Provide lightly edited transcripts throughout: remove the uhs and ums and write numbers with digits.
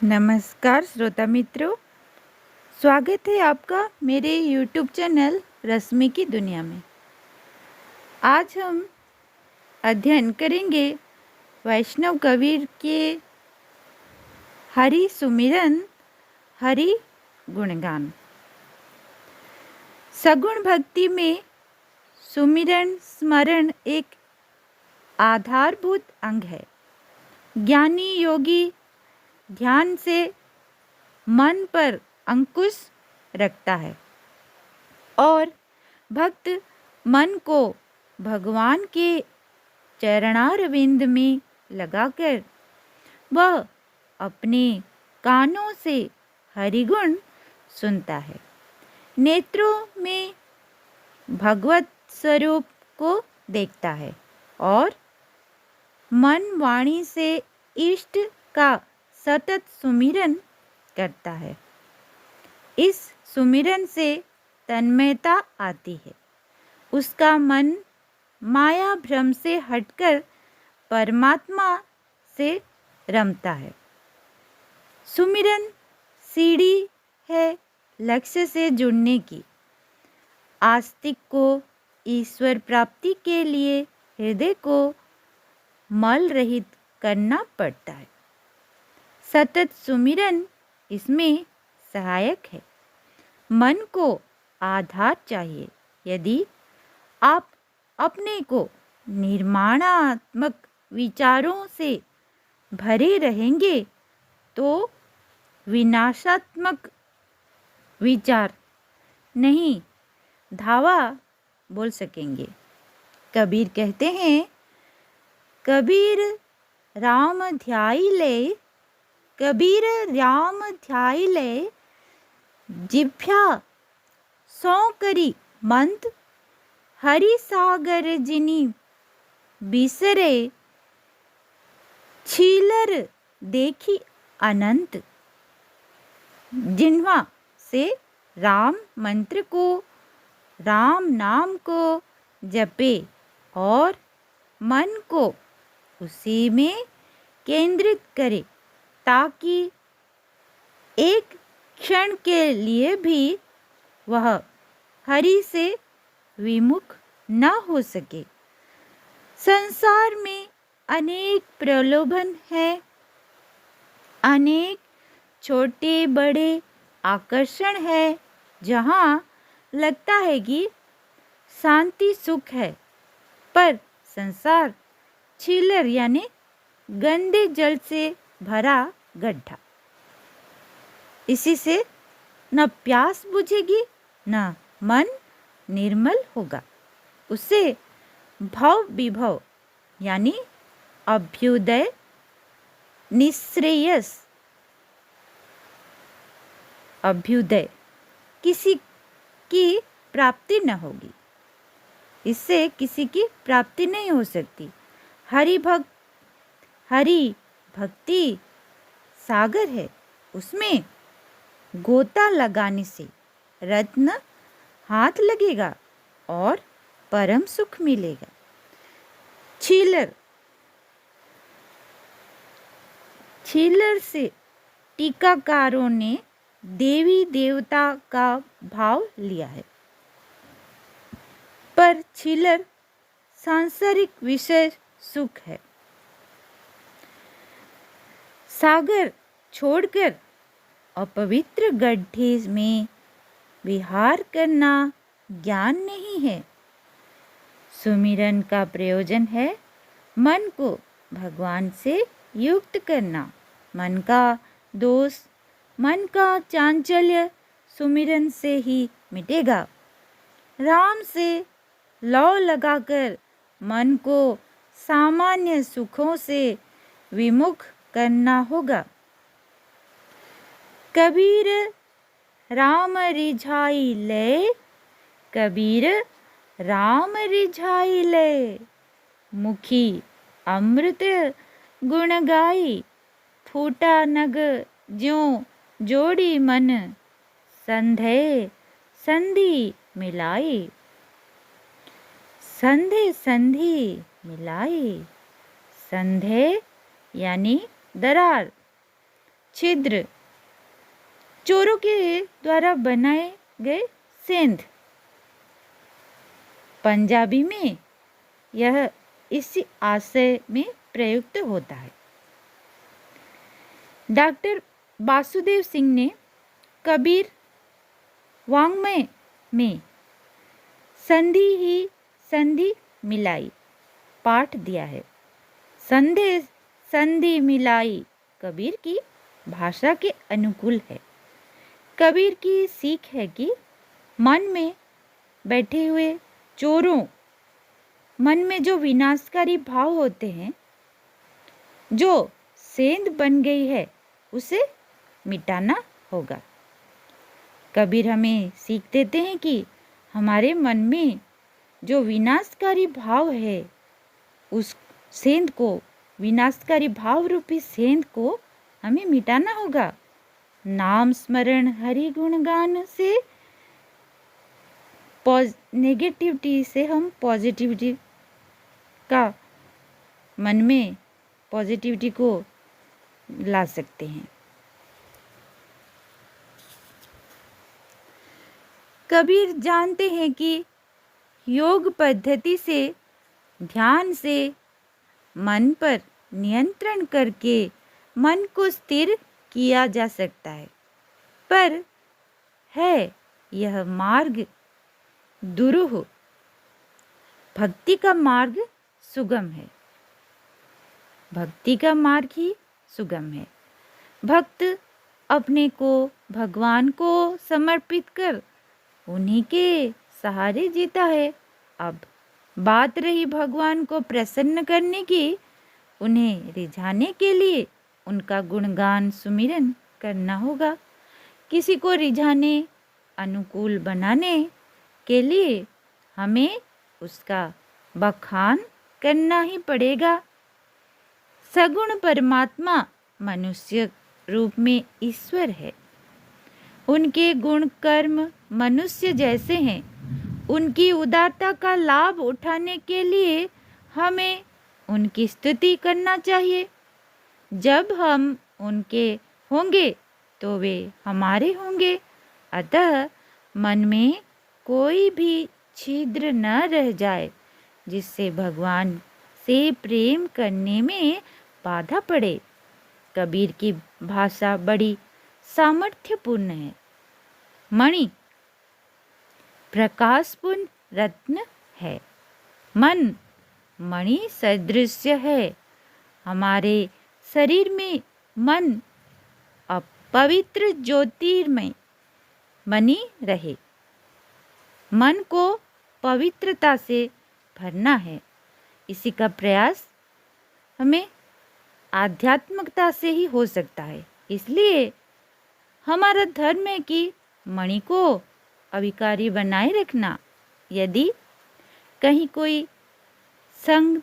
नमस्कार श्रोता मित्रों, स्वागत है आपका मेरे YouTube चैनल रश्मि की दुनिया में। आज हम अध्ययन करेंगे वैष्णव कबीर के हरि सुमिरन, हरि गुणगान। सगुण भक्ति में सुमिरन स्मरण एक आधारभूत अंग है। ज्ञानी योगी ध्यान से मन पर अंकुश रखता है और भक्त मन को भगवान के चरणारविंद में लगाकर वह अपने कानों से हरिगुण सुनता है। नेत्रों में भगवत स्वरूप को देखता है और मन वाणी से इष्ट का सतत सुमिरन करता है। इस सुमिरन से तन्मयता आती है। उसका मन माया भ्रम से हटकर परमात्मा से रमता है। सुमिरन सीढ़ी है लक्ष्य से जुड़ने की। आस्तिक को ईश्वर प्राप्ति के लिए हृदय को मल रहित करना पड़ता है। सतत सुमिरन इसमें सहायक है। मन को आधार चाहिए। यदि आप अपने को निर्माणात्मक विचारों से भरे रहेंगे तो विनाशात्मक विचार नहीं धावा बोल सकेंगे। कबीर कहते हैं, कबीर राम ध्याई ले, कबीर राम ध्याई ले, जिभ्या सौ करी मंत, हरि सागर जिनी बिसरे, छीलर देखी अनंत। जिह्वा से राम मंत्र को, राम नाम को जपे और मन को उसी में केंद्रित करे ताकि एक क्षण के लिए भी वह हरि से विमुख न हो सके। संसार में अनेक प्रलोभन है, अनेक छोटे बड़े आकर्षण है, जहाँ लगता है कि शांति सुख है, पर संसार छीलर यानी गंदे जल से भरा गड्ढा। इसी से न प्यास बुझेगी न मन निर्मल होगा। उससे भव विभव यानी अभ्युदय, निश्रेयस, अभ्युदय किसी की प्राप्ति न होगी। इससे किसी की प्राप्ति नहीं हो सकती। हरि भक्ति सागर है, उसमें गोता लगाने से रत्न हाथ लगेगा और परम सुख मिलेगा। छीलर से टीकाकारों ने देवी देवता का भाव लिया है, पर छीलर सांसारिक विषय सुख है। सागर छोड़कर अपवित्र गड्ढे में विहार करना ज्ञान नहीं है। सुमिरन का प्रयोजन है मन को भगवान से युक्त करना। मन का दोष, मन का चांचल्य सुमिरन से ही मिटेगा। राम से लौ लगाकर मन को सामान्य सुखों से विमुख करना होगा। कबीर राम रिझाई ले, कबीर राम रिझाई ले, मुखी अमृत गुण गाई, फूटा नग ज्यों जोड़ी मन, संधे संधि मिलाई, संधे संधि मिलाई। संधे यानी दरार, छिद्र चोरों के द्वारा बनाए गए सेंध। पंजाबी में यह इसी आशय में प्रयुक्त होता है। डॉक्टर वासुदेव सिंह ने कबीर वाङ्मय में संधि ही संधि मिलाई पाठ दिया है। संधि संधि मिलाई कबीर की भाषा के अनुकूल है। कबीर की सीख है कि मन में बैठे हुए चोरों, मन में जो विनाशकारी भाव होते हैं, जो सेंध बन गई है, उसे मिटाना होगा। कबीर हमें सीख देते हैं कि हमारे मन में जो विनाशकारी भाव है, उस सेंध को, विनाशकारी भाव रूपी सेंध को हमें मिटाना होगा। नाम स्मरण हरि गुणगान से नेगेटिविटी से हम पॉजिटिविटी का, मन में पॉजिटिविटी को ला सकते हैं। कबीर जानते हैं कि योग पद्धति से, ध्यान से मन पर नियंत्रण करके मन को स्थिर किया जा सकता है, पर है यह मार्ग दुरूह। भक्ति का मार्ग सुगम है, भक्ति का मार्ग ही सुगम है। भक्त अपने को भगवान को समर्पित कर उन्हीं के सहारे जीता है। अब बात रही भगवान को प्रसन्न करने की, उन्हें रिझाने के लिए उनका गुणगान सुमिरन करना होगा। किसी को रिझाने, अनुकूल बनाने के लिए हमें उसका बखान करना ही पड़ेगा। सगुण परमात्मा मनुष्य रूप में ईश्वर है। उनके गुण कर्म मनुष्य जैसे हैं। उनकी उदारता का लाभ उठाने के लिए हमें उनकी स्तुति करना चाहिए। जब हम उनके होंगे तो वे हमारे होंगे। अतः मन में कोई भी छिद्र न रह जाए जिससे भगवान से प्रेम करने में बाधा पड़े। कबीर की भाषा बड़ी सामर्थ्यपूर्ण है। मणि प्रकाशपूर्ण रत्न है। मन मणि सदृश है। हमारे शरीर में मन पवित्र ज्योतिर्मय बनी रहे। मन को पवित्रता से भरना है। इसी का प्रयास हमें आध्यात्मिकता से ही हो सकता है। इसलिए हमारा धर्म है कि मणि को अविकारी बनाए रखना। यदि कहीं कोई संध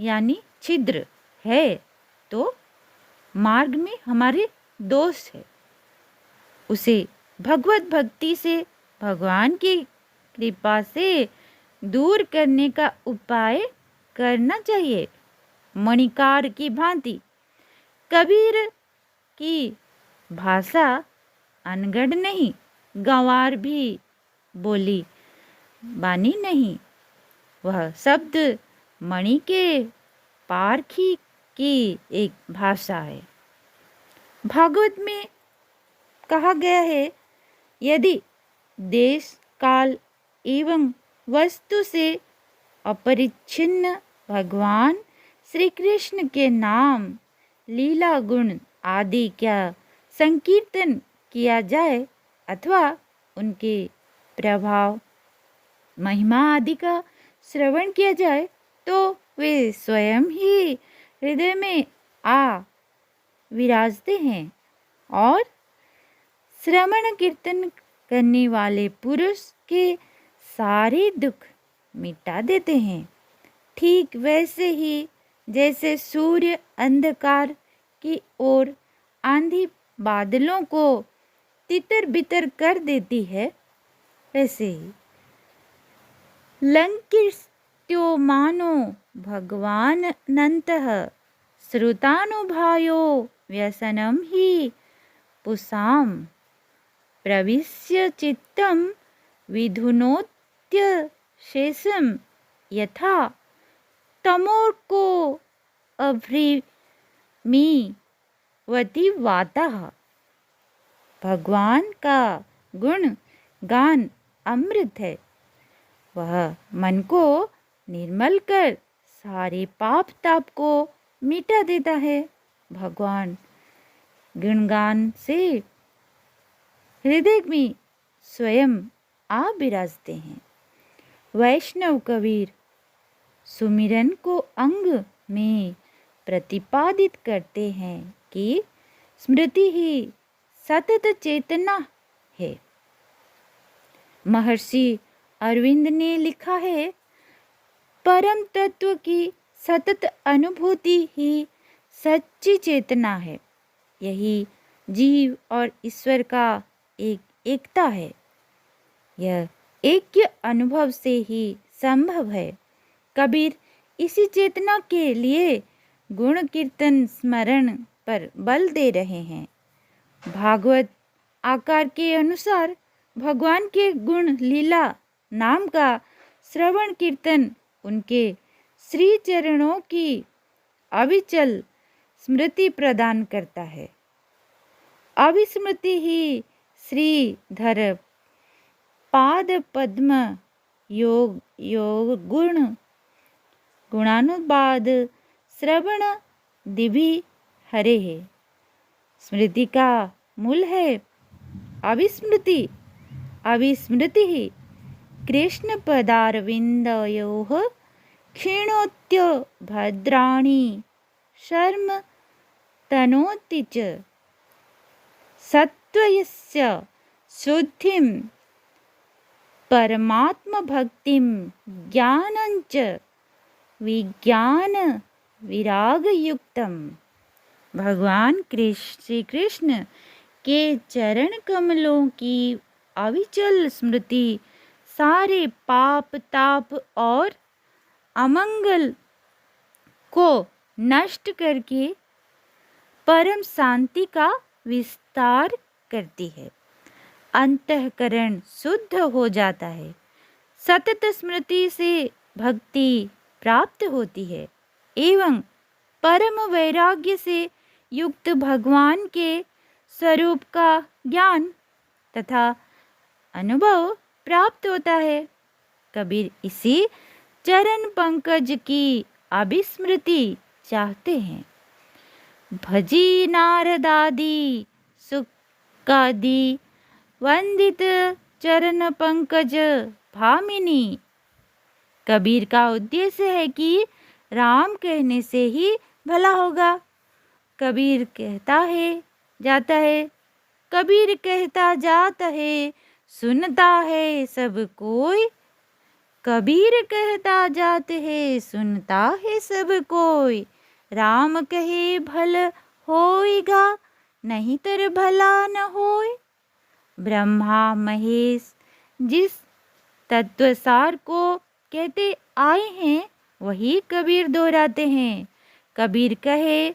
यानी छिद्र है तो मार्ग में हमारे दोष है। उसे भगवत भक्ति से, भगवान की कृपा से दूर करने का उपाय करना चाहिए। मणिकार की भांति कबीर की भाषा अनगढ़ नहीं, गंवार भी बोली बानी नहीं। वह शब्द मणि के पारखी की एक भाषा है। भागवत में कहा गया है, यदि देश काल एवं वस्तु से अपरिच्छिन्न भगवान श्री कृष्ण के नाम, लीला गुण आदि का संकीर्तन किया जाए अथवा उनके प्रभाव, महिमा आदि का श्रवण किया जाए तो वे स्वयं ही हृदय में आ विराजते हैं और श्रवण कीर्तन करने वाले पुरुष के सारे दुख मिटा देते हैं। ठीक वैसे ही जैसे सूर्य अंधकार की ओर आंधी बादलों को तितर बितर कर देती है, वैसे ही लंकित्यो मानो भगवानन्तः श्रुतानुभायो व्यसनं हि पुंसां प्रविश्य चित्तं विधुनोत्यशेषं यथा तमोर्को अभ्रिमीवति वातः। भगवान का गुण गान अमृत है। वह मन को निर्मल कर सारे पाप ताप को मिटा देता है। भगवान गुणगान से हृदय में स्वयं आ विराजते हैं। वैष्णव कबीर सुमिरन को अंग में प्रतिपादित करते हैं कि स्मृति ही सतत चेतना है। महर्षि अरविंद ने लिखा है, परम तत्व की सतत अनुभूति ही सच्ची चेतना है। यही जीव और ईश्वर का एकता है। यह ऐक्य अनुभव से ही संभव है। कबीर इसी चेतना के लिए गुण कीर्तन स्मरण पर बल दे रहे हैं। भागवत आकार के अनुसार भगवान के गुण लीला नाम का श्रवण कीर्तन उनके श्री चरणों की अविचल स्मृति प्रदान करता है। अविस्मृति ही श्रीधर पाद पद्म योग गुणानुवाद श्रवण दिवि हरे है। स्मृति का मूल है अविस्मृति। अविस्मृति ही कृष्ण पदारविंदयोः क्षीणोत्य भद्राणि शर्म तनोति च सत्वस्य शुद्धिं परमात्म भक्तिं ज्ञानंच विज्ञान विराग युक्तम। भगवान श्री कृष्ण के चरण कमलों की अविचल स्मृति सारे पाप ताप और अमंगल को नष्ट करके परम शांति का विस्तार करती है। अंतःकरण शुद्ध हो जाता है। सतत स्मृति से भक्ति प्राप्त होती है एवं परम वैराग्य से युक्त भगवान के स्वरूप का ज्ञान तथा अनुभव प्राप्त होता है। कबीर इसी चरण पंकज की अभिस्मृति चाहते हैं। भजी नारदादि सुकादि वंदित चरण पंकज भामिनी। कबीर का उद्देश्य है कि राम कहने से ही भला होगा। कबीर कहता है जाता है, कबीर कहता जाता है, सुनता है सब कोई। कबीर कहता जाते है, सुनता है सब कोई। राम कहे भल होएगा, नहीं तर भला न होए। ब्रह्मा महेश जिस तत्वसार को कहते आए हैं वही कबीर दोहराते हैं। कबीर कहे,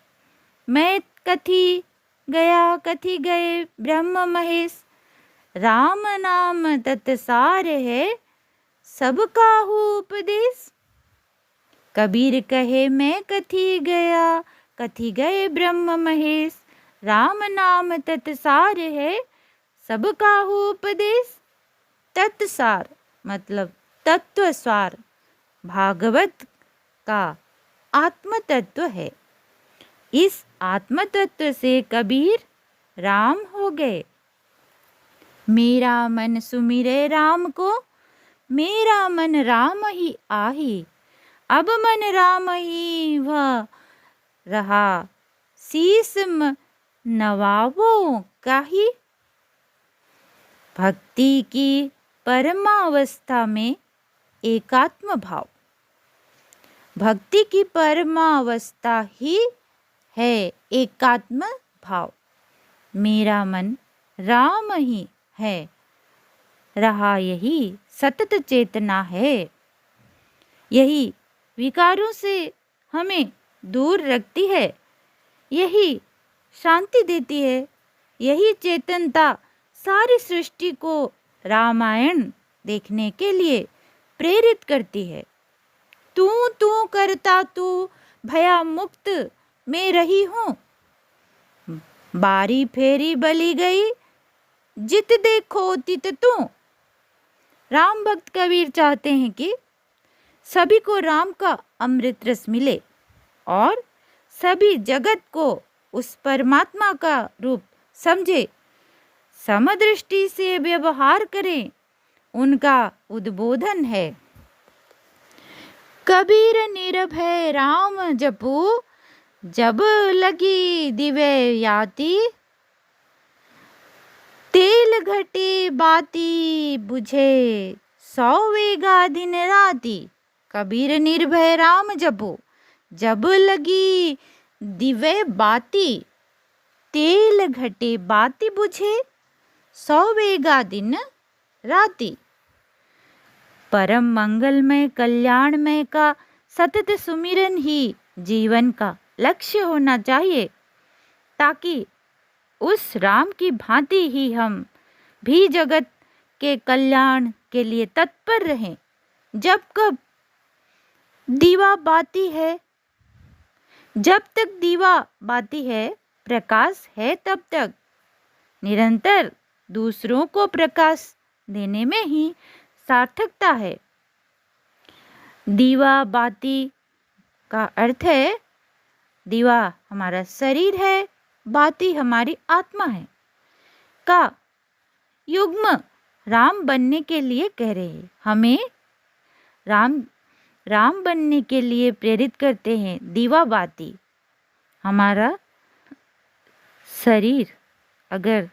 मैं कथी गए ब्रह्म महेश। राम नाम तत्सार है, सबका हूँ उपदेश। कबीर कहे, मैं कथी गए ब्रह्म महेश। राम नाम तत्सार है, सबका हूँ उपदेश। तत्सार मतलब तत्वसार भागवत का आत्म तत्व है। इस आत्म तत्व से कबीर राम हो गए। मेरा मन सुमिरे राम को, मेरा मन राम ही आही। अब मन राम ही वह रहा, शीस नवावो काही। भक्ति की परमावस्था में एकात्म भाव। भक्ति की परमावस्था ही है एकात्म भाव। मेरा मन राम ही है रहा, यही सतत चेतना है। यही विकारों से हमें दूर रखती है, यही शांति देती है, यही चेतनता सारी सृष्टि को रामायण देखने के लिए प्रेरित करती है। तू तू करता तू भया मुक्त में रही हूँ, बारी फेरी बली गई जित देखो तित तू। राम भक्त कबीर चाहते हैं कि सभी को राम का अमृत रस मिले और सभी जगत को उस परमात्मा का रूप समझे, समदृष्टि से व्यवहार करें, उनका उद्बोधन है। कबीर निर्भय राम जपू, जब लगी दिवे याति, तेल घटे बाती बुझे, 100 वेगा दिन राती। कबीर निर्भय राम जपो, जब लगी दिवे बाती, तेल घटे बाती बुझे, 100 वेगा दिन राती। परम मंगलमय कल्याणमय का सतत सुमिरन ही जीवन का लक्ष्य होना चाहिए, ताकि उस राम की भांति ही हम भी जगत के कल्याण के लिए तत्पर रहें। जब कब दीवा बाती है, जब तक दीवा बाती है, प्रकाश है, तब तक निरंतर दूसरों को प्रकाश देने में ही सार्थकता है। दीवा बाती का अर्थ है, दीवा हमारा शरीर है, बाती हमारी आत्मा है, का युग्म राम बनने के लिए कह रहे हैं। हमें राम बनने के लिए प्रेरित करते हैं। दीवा बाती हमारा शरीर अगर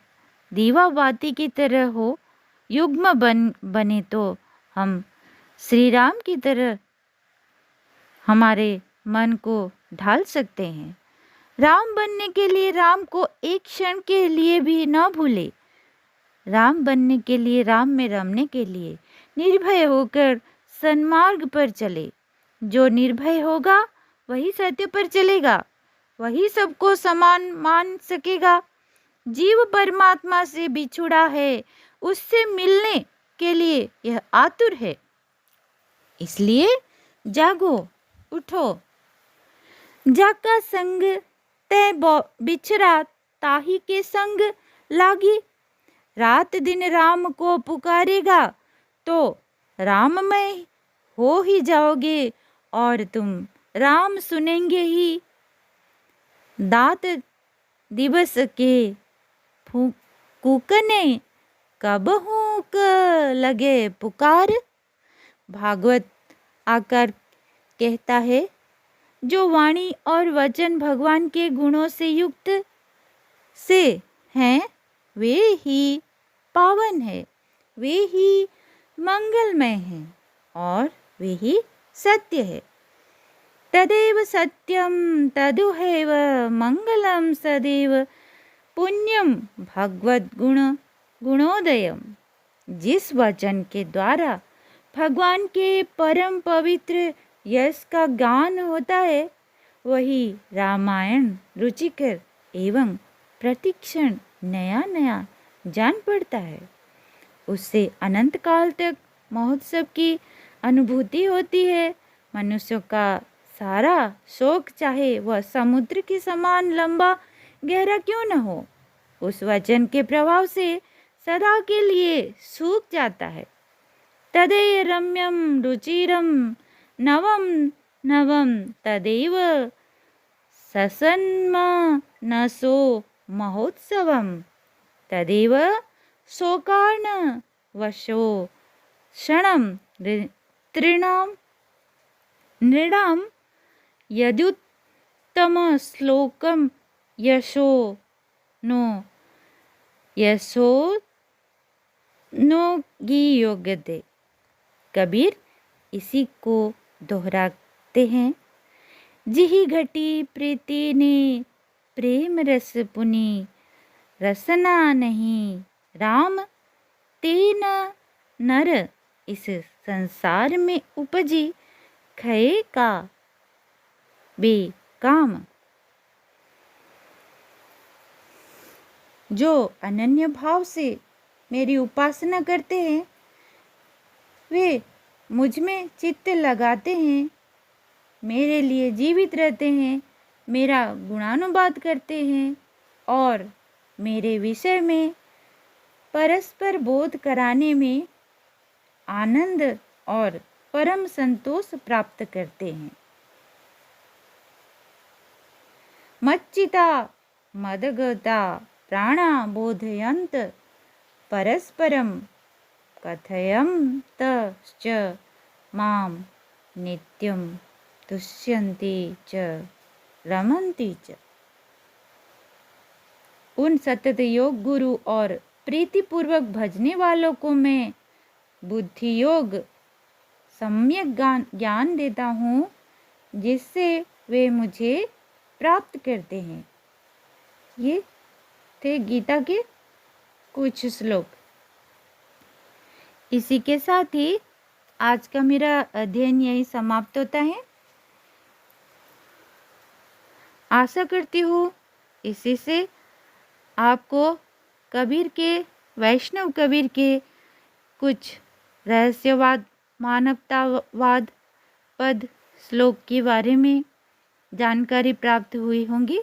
दीवा बाती की तरह हो, युग्म बने, तो हम श्री राम की तरह हमारे मन को ढाल सकते हैं। राम बनने के लिए राम को एक क्षण के लिए भी न भूले। राम बनने के लिए, राम में रमने के लिए निर्भय होकर सन्मार्ग पर चले। जो निर्भय होगा वही सत्य पर चलेगा, वही सबको समान मान सकेगा। जीव परमात्मा से बिछुड़ा है, उससे मिलने के लिए यह आतुर है। इसलिए जागो, उठो। जाका संग तै बिछरा, ताही के संग लागी। रात दिन राम को पुकारेगा तो राममय हो ही जाओगे और तुम राम सुनेंगे ही। दात दिवस के कूकने, कब हुक लगे पुकार। भागवत आकर कहता है, जो वाणी और वचन भगवान के गुणों से युक्त से हैं, वे ही पावन है, वे ही मंगलमय हैं और वे ही सत्य है। तदेव सत्यम तदुहैव मंगलम सदैव, पुण्यम भगवद गुणोदयम। जिस वचन के द्वारा भगवान के परम पवित्र यश का गान होता है, वही रामायण रुचिकर एवं प्रतिक्षण नया नया जान पड़ता है। उससे अनंत काल तक महोत्सव की अनुभूति होती है। मनुष्यों का सारा शोक, चाहे वह समुद्र के समान लंबा गहरा क्यों न हो, उस वचन के प्रभाव से सदा के लिए सूख जाता है। तदेय रम्यम रुचिरम नवम नवम, तदेव ससन्मनसो महोत्सवम। तदेव शोकार्ण वशो क्षणम तृणाम नृणाम यदुत्तम श्लोकम यशो नो गीयोग्यते। कबीर इसी को दोहराते हैं। जिहि घटी प्रीति ने प्रेम रस पुनि, रसना नहीं राम तेन नर। इस संसार में उपजी खये का बेकाम। जो अनन्य भाव से मेरी उपासना करते हैं, वे मुझ में चित्त लगाते हैं, मेरे लिए जीवित रहते हैं, मेरा गुणानुवाद करते हैं और मेरे विषय में परस्पर बोध कराने में आनंद और परम संतोष प्राप्त करते हैं। मच्चिता मदगता प्राणा बोधयन्त परस्परम कथयन्तश्च माम नित्यं तुष्यन्ति च रमन्ति च। उन सतत योग गुरु और प्रीतिपूर्वक भजने वालों को मैं बुद्धि योग सम्यक ज्ञान देता हूँ, जिससे वे मुझे प्राप्त करते हैं। ये थे गीता के कुछ श्लोक। इसी के साथ ही आज का मेरा अध्ययन यही समाप्त होता है। आशा करती हूँ इसी से आपको कबीर के, वैष्णव कबीर के कुछ रहस्यवाद, मानवतावाद पद श्लोक के बारे में जानकारी प्राप्त हुई होंगी।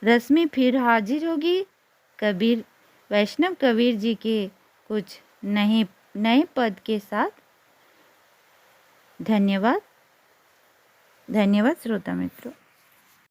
रश्मि फिर हाजिर होगी कबीर, वैष्णव कबीर जी के कुछ नए पद के साथ। धन्यवाद। धन्यवाद श्रोता मित्रों।